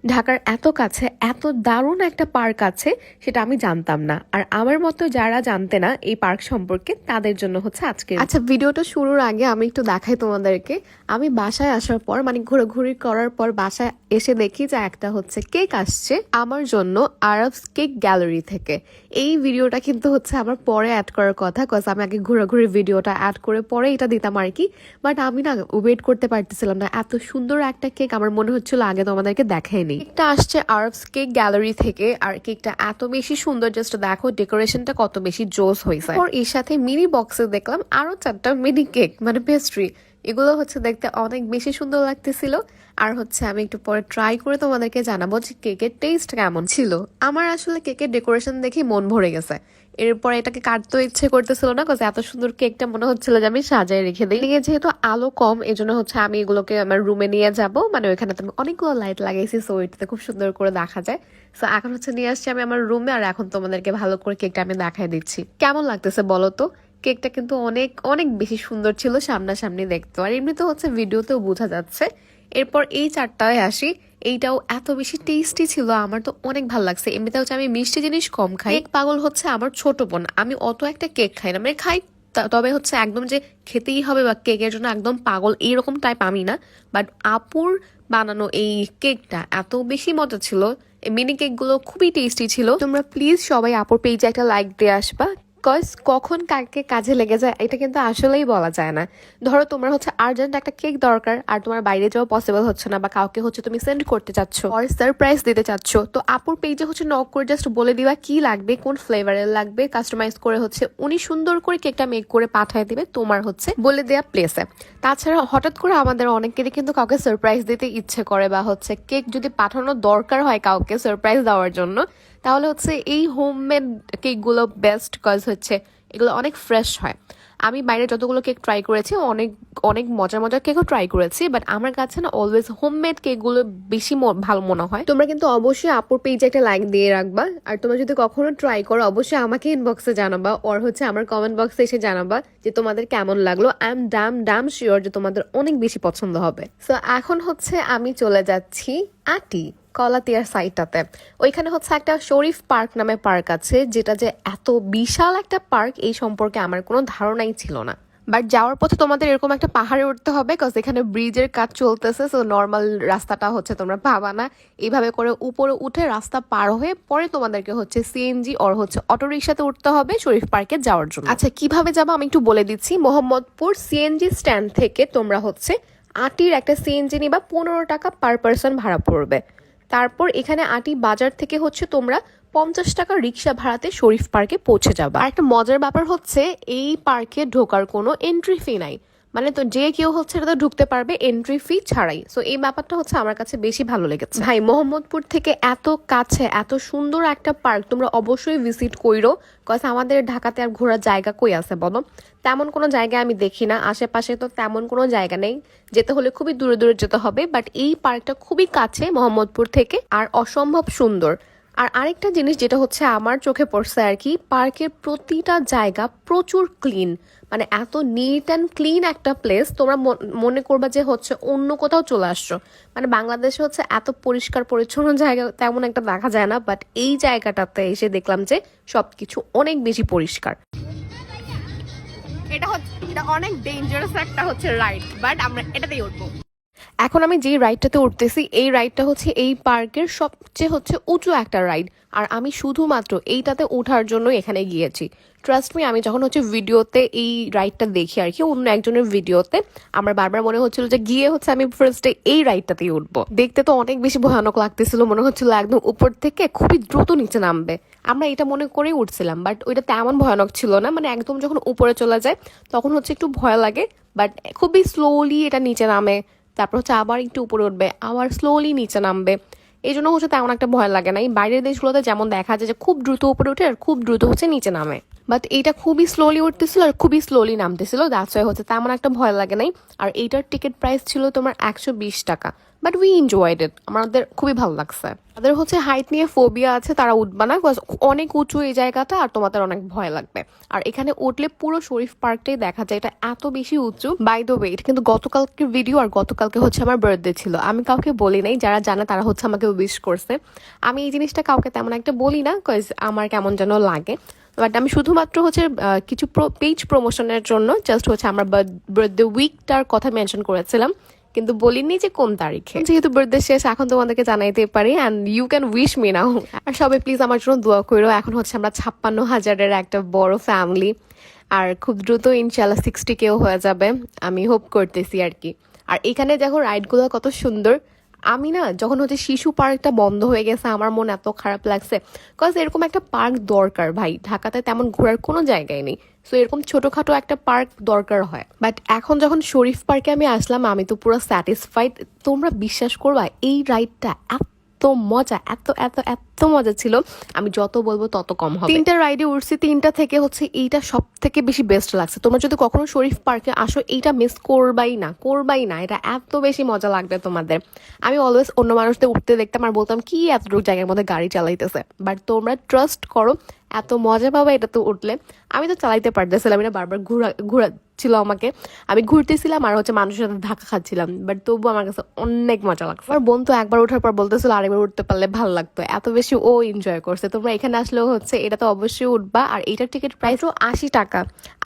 ঢাকার এত কাছে এত দারুণ একটা পার্ক আছে সেটা আমি জানতাম না। আর আমার মতো যারা জানতে না এই পার্ক সম্পর্কে তাদের জন্য হচ্ছে আজকে। আচ্ছা, ভিডিওটা শুরুর আগে আমি একটু দেখাই তোমাদেরকে। আমি বাসায় আসার পর মানে ঘোরাঘুরি করার পর বাসায় এসে দেখি যে একটা হচ্ছে কেক আসছে আমার জন্য আরবস কেক গ্যালারি থেকে। এই ভিডিওটা কিন্তু হচ্ছে আমার পরে অ্যাড করার কথা, কজ আমি আগে ঘোরাঘুরি ভিডিওটা অ্যাড করে পরে এটা দিতাম আর কি। বাট আমি না ওয়েট করতে পারতেছিলাম না, এত সুন্দর একটা কেক আমার মনে হচ্ছিল আগে তোমাদেরকে দেখাইনি। কেকটা আসছে আরবস কেক গ্যালারি থেকে, আর কেকটা এত বেশি সুন্দর, জাস্ট দেখো ডেকোরেশনটা কত বেশি জোস হয়েছে। আর এর সাথে মিনি বক্সে দেখলাম আরো 4টা মিনি কেক মানে পেস্ট্রি। এগুলো হচ্ছে দেখতে অনেক বেশি সুন্দর লাগতেছিল। আর হচ্ছে আমি একটু পরে ট্রাই করে তোমাদেরকে জানাবো যে কেকের টেস্ট কেমন ছিল। আমার আসলে কেকের ডেকোরেশন দেখে মন ভরে গেছে। এরপর এটাকে কাটতে ইচ্ছে করতেছিল না, কারণ এত সুন্দর কেকটা মনে হচ্ছিল যে আমি সাজায় রেখে দিই। যেহেতু আলো কম, এজন্য হচ্ছে আমি এগুলোকে আমার রুমে নিয়ে যাব। মানে ওইখানে আমি অনেকগুলো লাইট লাগাইছি, সো এটাতে খুব সুন্দর করে দেখা যায়। সো এখন হচ্ছে নিয়ে আসছি আমি আমার রুমে, আর এখন তোমাদেরকে ভালো করে কেকটা আমি দেখাই দিচ্ছি। কেমন লাগতেছে বলো তো? কেকটা কিন্তু অনেক অনেক বেশি সুন্দর ছিল সামনাসামনি দেখতে, আর এমনিতে হচ্ছে ভিডিওতেও বোঝা যাচ্ছে। এরপর এই চারটায় আসি, এইটাও এত বেশি টেস্টি ছিল, আমার তো অনেক ভালো লাগছে। এমনিতে হচ্ছে আমি মিষ্টি জিনিস কম খাই। কেক পাগল হচ্ছে আমার ছোট বোন, আমি অত একটা কেক খাই না, মানে খাই তবে হচ্ছে একদম যে খেতেই হবে বা কেকের জন্য একদম পাগল এইরকম টাইপ আমি না। বাট আপুর বানানো এই কেকটা এত বেশি মজা ছিল, এই মিনি কেকগুলো খুবই টেস্টি ছিল। তোমরা প্লিজ সবাই আপুর পেজে একটা লাইক দিয়ে আসবা, কজ কখন কাকে কাজে লেগে যায় এটা কিন্তু আসলেই বলা যায় না। ধরো তোমার হচ্ছে আর্জেন্ট একটা কেক দরকার, আর তোমার বাইরে যাওয়া পসিবল হচ্ছে না, বা কাউকে হচ্ছে তুমি সেন্ড করতে চাচ্ছ আর সারপ্রাইজ দিতে চাচ্ছ, তো আপুর পেজে হচ্ছে নক করে জাস্ট বলে দিবা কি লাগবে, কোন ফ্লেভারের লাগবে, কাস্টমাইজ করে হচ্ছে উনি সুন্দর করে কেকটা মেক করে পাঠিয়ে দিবে তোমার হচ্ছে বলে দেওয়া প্লেসে। তাছাড়া হঠাৎ করে আমাদের অনেকেরই কিন্তু কাউকে সারপ্রাইজ দিতে ইচ্ছে করে, বা হচ্ছে কেক যদি পাঠানো দরকার হয় কাউকে সারপ্রাইজ দেওয়ার জন্য, তাহলে হচ্ছে এই হোমমেড কেকগুলো বেস্ট, কজ হচ্ছে এগুলো অনেক ফ্রেশ হয়। আমি বাইরে যতগুলো কেক ট্রাই করেছি অনেক অনেক মজার মজার কেকও ট্রাই করেছি, বাট আমার কাছে না অলওয়েজ হোমমেড কেকগুলো বেশি ভালো মনে হয়। তোমরা কিন্তু অবশ্যই আপুর পেজে একটা লাইক দিয়ে রাখবা, আর তোমরা যদি কখনো ট্রাই করো অবশ্যই আমাকে ইনবক্সে জানাবা, ওর হচ্ছে আমার কমেন্ট বক্সে এসে জানাবা যে তোমাদের কেমন লাগলো। আই এম ডাম শিওর যে তোমাদের অনেক বেশি পছন্দ হবে। সো এখন হচ্ছে আমি চলে যাচ্ছি আটি কলাতিয়ার সাইডটাতে। ওইখানে হচ্ছে একটা শরীফ পার্ক নামে পার্ক আছে, যেটা যে এত বিশাল একটা পার্ক এই সম্পর্কে আমার কোনো ধারণাই ছিল না। বাট যাওয়ার পথে তোমাদের এরকম একটা পাহাড়ে উঠতে হবে, কজ এখানে ব্রিজের কাজ চলতেছে, সো নর্মাল রাস্তাটা হচ্ছে তোমরা পাবা না। এইভাবে করে উপরে উঠে রাস্তা পার হয়ে পরে তোমাদেরকে হচ্ছে সিএনজি ওর হচ্ছে অটো রিক্সাতে উঠতে হবে শরীফ পার্কে যাওয়ার জন্য। আচ্ছা, কিভাবে যাবো আমি একটু বলে দিচ্ছি। মোহাম্মদপুর সিএনজি স্ট্যান্ড থেকে তোমরা হচ্ছে আটির একটা সিএনজি নিবা, 15 টাকা পার পার্সন ভাড়া পড়বে। তারপর এখানে আটি বাজার থেকে হচ্ছে তোমরা 50 টাকা রিক্সা ভাড়াতে শরীফ পার্কে পৌঁছে যাবা। আর একটা মজার ব্যাপার হচ্ছে এই পার্কে ঢোকার কোনো এন্ট্রি ফি নাই, মানে তো যে কেউ হচ্ছে এটাতে ঢুকতে পারবে এন্ট্রি ফি ছাড়াই। সো এই ব্যাপারটা হচ্ছে আমার কাছে বেশি ভালো লেগেছে। ভাই, মোহাম্মদপুর থেকে এত কাছে এত সুন্দর একটা পার্ক তোমরা অবশ্যই ভিজিট কইরো, কজ আমাদের ঢাকাতে আর ঘোরার জায়গা কই আছে বলো? তেমন কোনো জায়গা আমি দেখি না, আশেপাশে তো তেমন কোনো জায়গা নেই, যেতে হলে খুবই দূরে দূরে যেতে হবে। বাট এই পার্কটা খুবই কাছে মোহাম্মদপুর থেকে, আর অসম্ভব সুন্দর। আর আরেকটা জিনিস যেটা হচ্ছে আমার চোখে পড়ছে আর কি, পার্কের প্রতিটা জায়গা প্রচুর ক্লিন, মানে এত নিট অ্যান্ড ক্লিন একটা প্লেস তোমরা মনে করবা যে হচ্ছে অন্য কোথাও চলে আসছো। মানে বাংলাদেশে হচ্ছে এত পরিষ্কার পরিচ্ছন্ন জায়গা তেমন একটা দেখা যায় না, বাট এই জায়গাটাতে এসে দেখলাম যে সবকিছু অনেক বেশি পরিষ্কার। এটা অনেক ডেঞ্জারাস একটা হচ্ছে রাইড, বাট আমরা এটাতেই উঠবো। এখন আমি যে রাইডটাতে উঠতেছি এই রাইডটা হচ্ছে এই পার্কের সবচেয়ে হচ্ছে উঁচু একটা রাইড, আর আমি শুধুমাত্র এইটাতে ওঠার জন্য এখানে গিয়েছি। ট্রাস্ট মি, আমি যখন হচ্ছে ভিডিওতে এই রাইডটা দেখি আর কি অন্য একজনের ভিডিওতে, আমার বারবার মনে হচ্ছিল যে গিয়ে হচ্ছে আমি ফার্স্টে এই রাইডটাতেই উঠবো। দেখতে তো অনেক বেশি ভয়ানক লাগতেছিল, মনে হচ্ছিল একদম উপর থেকে খুবই দ্রুত নিচে নামবে। আমরা এটা মনে করেই উঠছিলাম, বাট ওইটা তেমন ভয়ানক ছিল না। মানে একদম যখন উপরে চলে যায় তখন হচ্ছে একটু ভয় লাগে, বাট খুবই স্লোলি এটা নিচে নামে, তারপর হচ্ছে আবার একটু উপরে উঠবে, আবার স্লোলি নিচে নামবে। এই জন্য হচ্ছে তেমন একটা ভয় লাগে না। এই বাইরের দেশগুলোতে যেমন দেখা যায় যে খুব দ্রুত উপরে উঠে আর খুব দ্রুত হচ্ছে নিচে নামে, বাট এইটা খুবই স্লোলি উঠতেছিল আর খুবই স্লোলি নামতেছিল, দ্যাটস ওয়াই হচ্ছে তেমন একটা ভয় লাগে নাই। আর এইটার টিকিট প্রাইস ছিল তোমার 120 টাকা, বাট উই এনজয়েড ইট, আমাদের খুবই ভালো লাগছে। তাদের হচ্ছে হাইট নিয়ে ফোবিয়া আছে, তারা উঠবা না, অনেক উঁচু এই জায়গাটা আর তোমাদের অনেক ভয় লাগবে। আর এখানে উঠলে পুরো শরীফ পার্কটাই দেখা যায়, এটা এত বেশি উঁচু। বাই দ্য ওয়ে, এটা কিন্তু গতকালকে ভিডিও, আর গতকালকে হচ্ছে আমার বার্থডে ছিল। আমি কাউকে বলি নাই, যারা জানে তারা হচ্ছে আমাকে উইশ করছে। আমি এই জিনিসটা কাউকে তেমন একটা বলি না, কজ আমার কেমন যেন লাগে। বাট আমি শুধুমাত্র হচ্ছে কিছু পেজ প্রমোশনের জন্য জাস্ট হচ্ছে আমার বার্থডে উইকটার কথা মেনশন করেছিলাম, কিন্তু বলিনি যে কোন তারিখে। যেহেতু বার্থডে শেষ, এখন তোমাদেরকে জানাইতে পারি, and you can wish me now. আর সবাই প্লিজ আমার জন্য দোয়া করো। এখন হচ্ছে আমরা 56,000-এর একটা বড় ফ্যামিলি, আর খুব দ্রুত ইনশাল্লাহ 60K হয়ে যাবে, আমি হোপ করতেছি আর কি। আর এখানে দেখো রাইডগুলো কত সুন্দর। আমি না যখন হচ্ছে শিশু পার্কটা বন্ধ হয়ে গেছে আমার মন এত খারাপ লাগছে, কজ এরকম একটা পার্ক দরকার ভাই, ঢাকাতে তেমন ঘোরার কোনো জায়গায় নেই, সো এরকম ছোটখাটো একটা পার্ক দরকার হয়। বাট এখন যখন শরীফ পার্কে আমি আসলাম, আমি তো পুরো স্যাটিসফাইড। তোমরা বিশ্বাস করবা এই রাইডটা এত মজা, এত এত এত মজা ছিল, আমি যত বলবো তত কম হবে। 3টা রাইডে উঠছি, 3টা থেকে হচ্ছে এইটা সব থেকে বেশি বেস্ট লাগছে। তোমরা যদি কখনো শরীফ পার্কে আসো, এইটা মিস করবাই না, করবাই না, এটা এত বেশি মজা লাগবে তোমাদের। আমি অলওয়েজ অন্য মানুষদের উঠতে দেখতাম আর বলতাম কি এতটুকু জায়গার মধ্যে গাড়ি চালাইতেছে, বাট তোমরা ট্রাস্ট করো এত মজা পাবা এটা তো উঠলে। আমি তো চালাইতে পারতেছিলাম, এটা বারবার ঘুরাচ্ছিল আমাকে, আমি ঘুরতেছিলাম আর হচ্ছে মানুষের সাথে ধাক্কা খাচ্ছিলাম, বাট তবু আমার কাছে অনেক মজা লাগছে। আমার বোন তো একবার ওঠার পর বলতেছিল আরেকবার উঠতে পারলে ভালো লাগতো, এত বেশি ও এনজয় করছে। তোমরা এখানে আসলেও হচ্ছে এটা তো অবশ্যই উঠবা। আর এইটার টিকিট প্রাইসও 80 টাকা।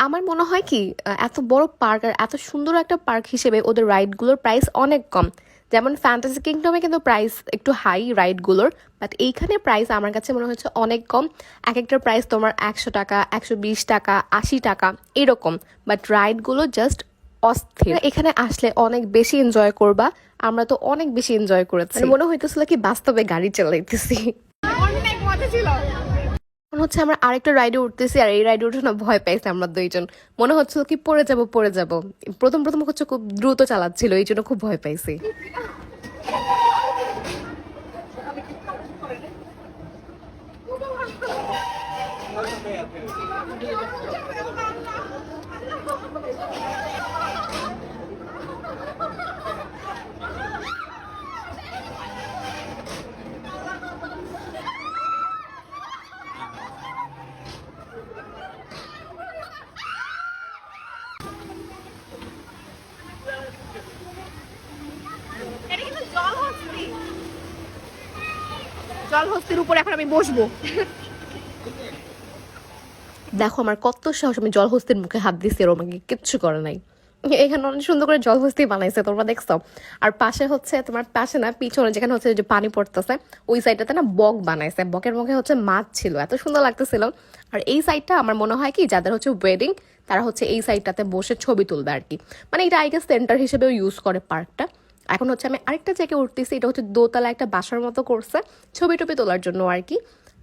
আমার মনে হয় কি, এত বড় পার্ক আর এত সুন্দর একটা পার্ক হিসেবে ওদের রাইডগুলোর প্রাইস অনেক কম। যেমন ফ্যান্টাসি কিংডমে কিন্তু প্রাইস একটু হাই রাইডগুলোর, বাট এইখানে প্রাইস আমার কাছে মনে হচ্ছে অনেক কম। এক একটার প্রাইস তোমার 100 টাকা, 120 টাকা, 80 টাকা এরকম, বাট রাইডগুলো জাস্ট অস্থির। এখানে আসলে অনেক বেশি এনজয় করবা, আমরা তো অনেক বেশি এনজয় করেছি, মনে হইতেছিল কি বাস্তবে গাড়ি চালাইতেছি। অনেক মজা ছিল। এখন হচ্ছে আমরা আরেকটা রাইডে উঠতেছি, আর এই রাইডে উঠে না ভয় পাইছি আমরা দুইজন, মনে হচ্ছিল কি পড়ে যাব পড়ে যাব। প্রথম প্রথম হচ্ছে খুব দ্রুত চালাচ্ছিল, এই জন্য খুব ভয় পাইছি। জলহস্তির উপর এখন আমি বসবো। দেখো আমার কত সাহস, আমি জলহস্তির মুখে হাত দিচ্ছি আর আমাকে কিচ্ছু করে নাই। এখানে অনেক সুন্দর করে জলহস্তি বানাইছে, তোমরা দেখছো। আর পাশে হচ্ছে তোমার পাশে না পিছনে যেখানে হচ্ছে যে পানি পড়তেছে ওই সাইডটাতে না বক বানাইছে, বকের মুখে হচ্ছে মাছ ছিল, এত সুন্দর লাগতেছিল। আর এই সাইডটা আমার মনে হয় কি যাদের হচ্ছে ওয়েডিং তারা হচ্ছে এই সাইডটাতে বসে ছবি তুলবে আর কি, মানে এটা আই গেস সেন্টার হিসেবেও ইউজ করে পার্কটা। এখন হচ্ছে আমি আরেকটা জায়গায় উঠতেছি, এটা হচ্ছে দোতলা একটা বাসার মতো করছে ছবি টবি তোলার জন্য আর কি।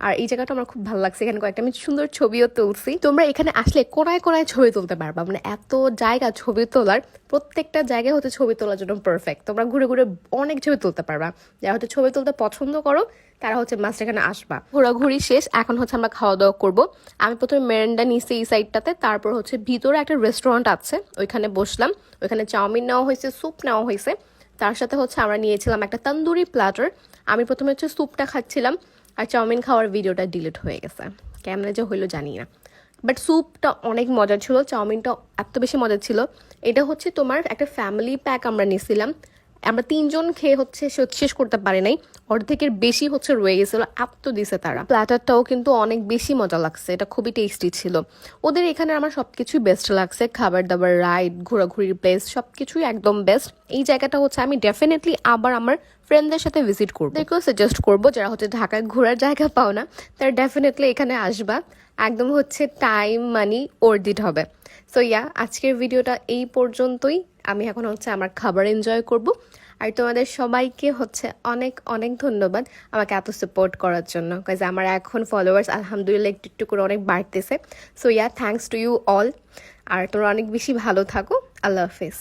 আর এই জায়গাটা আমার খুব ভালো লাগছে, এখানে কয়েকটা আমি সুন্দর ছবিও তুলছি। তোমরা এখানে আসলে কোনায় কোনায় ছবি তুলতে পারবা, মানে এত জায়গা ছবি তোলার, প্রত্যেকটা জায়গায় হচ্ছে ছবি তোলার জন্য পারফেক্ট। তোমরা ঘুরে ঘুরে অনেক ছবি তুলতে পারবা, যারা হচ্ছে ছবি তুলতে পছন্দ করো তারা হচ্ছে মাস্ট এখানে আসবা। ঘোরাঘুরি শেষ, এখন হচ্ছে আমরা খাওয়া দাওয়া করবো। আমি প্রথমে মেরেন্ডা নিচ্ছি এই সাইডটাতে, তারপর হচ্ছে ভিতরে একটা রেস্টুরেন্ট আছে ওইখানে বসলাম, ওইখানে চাউমিন নেওয়া হয়েছে, স্যুপ নেওয়া হয়েছে, তার সাথে হচ্ছে আমরা নিয়েছিলাম একটা তন্দুরি প্ল্যাটার। আমি প্রথমে হচ্ছে স্যুপটা খাচ্ছিলাম, আর চাউমিন খাওয়ার ভিডিওটা ডিলিট হয়ে গেছে, কেমন যে হইলো জানি না, বাট স্যুপটা অনেক মজা ছিল, চাউমিনটা এত বেশি মজা ছিল। এটা হচ্ছে তোমার একটা ফ্যামিলি প্যাক আমরা নিয়েছিলাম, আমরা 3জন খেয়ে হচ্ছে শেষ করতে পারি নাই, অর্ধেকের বেশি হচ্ছে রয়ে গেছিলো, এত দিছে তারা। প্ল্যাটারটাও কিন্তু অনেক বেশি মজা লাগছে, এটা খুবই টেস্টি ছিল। ওদের এখানে আমার সবকিছুই বেস্ট লাগছে, খাবার দাবার, রাইড, ঘোরাঘুরির প্লেস সবকিছুই একদম বেস্ট। এই জায়গাটা হচ্ছে আমি ডেফিনেটলি আবার আমার ফ্রেন্ডদের সাথে ভিজিট করবো, দেখো সাজেস্ট করবো যারা হচ্ছে ঢাকায় ঘোরার জায়গা পাও না তারা ডেফিনেটলি এখানে আসবা, একদম হচ্ছে টাইম মানি ওর্থ হবে। সো ইয়া, আজকের ভিডিওটা এই পর্যন্তই। আমি এখন হচ্ছে আমার খাবার এনজয় করব। আর তোমাদের সবাইকে হচ্ছে অনেক অনেক ধন্যবাদ আমাকে এত সাপোর্ট করার জন্য, কাজ আমার এখন ফলোয়ার্স আলহামদুলিল্লাহ একটু একটু করে অনেক বাড়তেছে। So yeah, thanks to you all. আর তোমরা অনেক বেশি ভালো থাকো। আল্লাহ হাফেজ।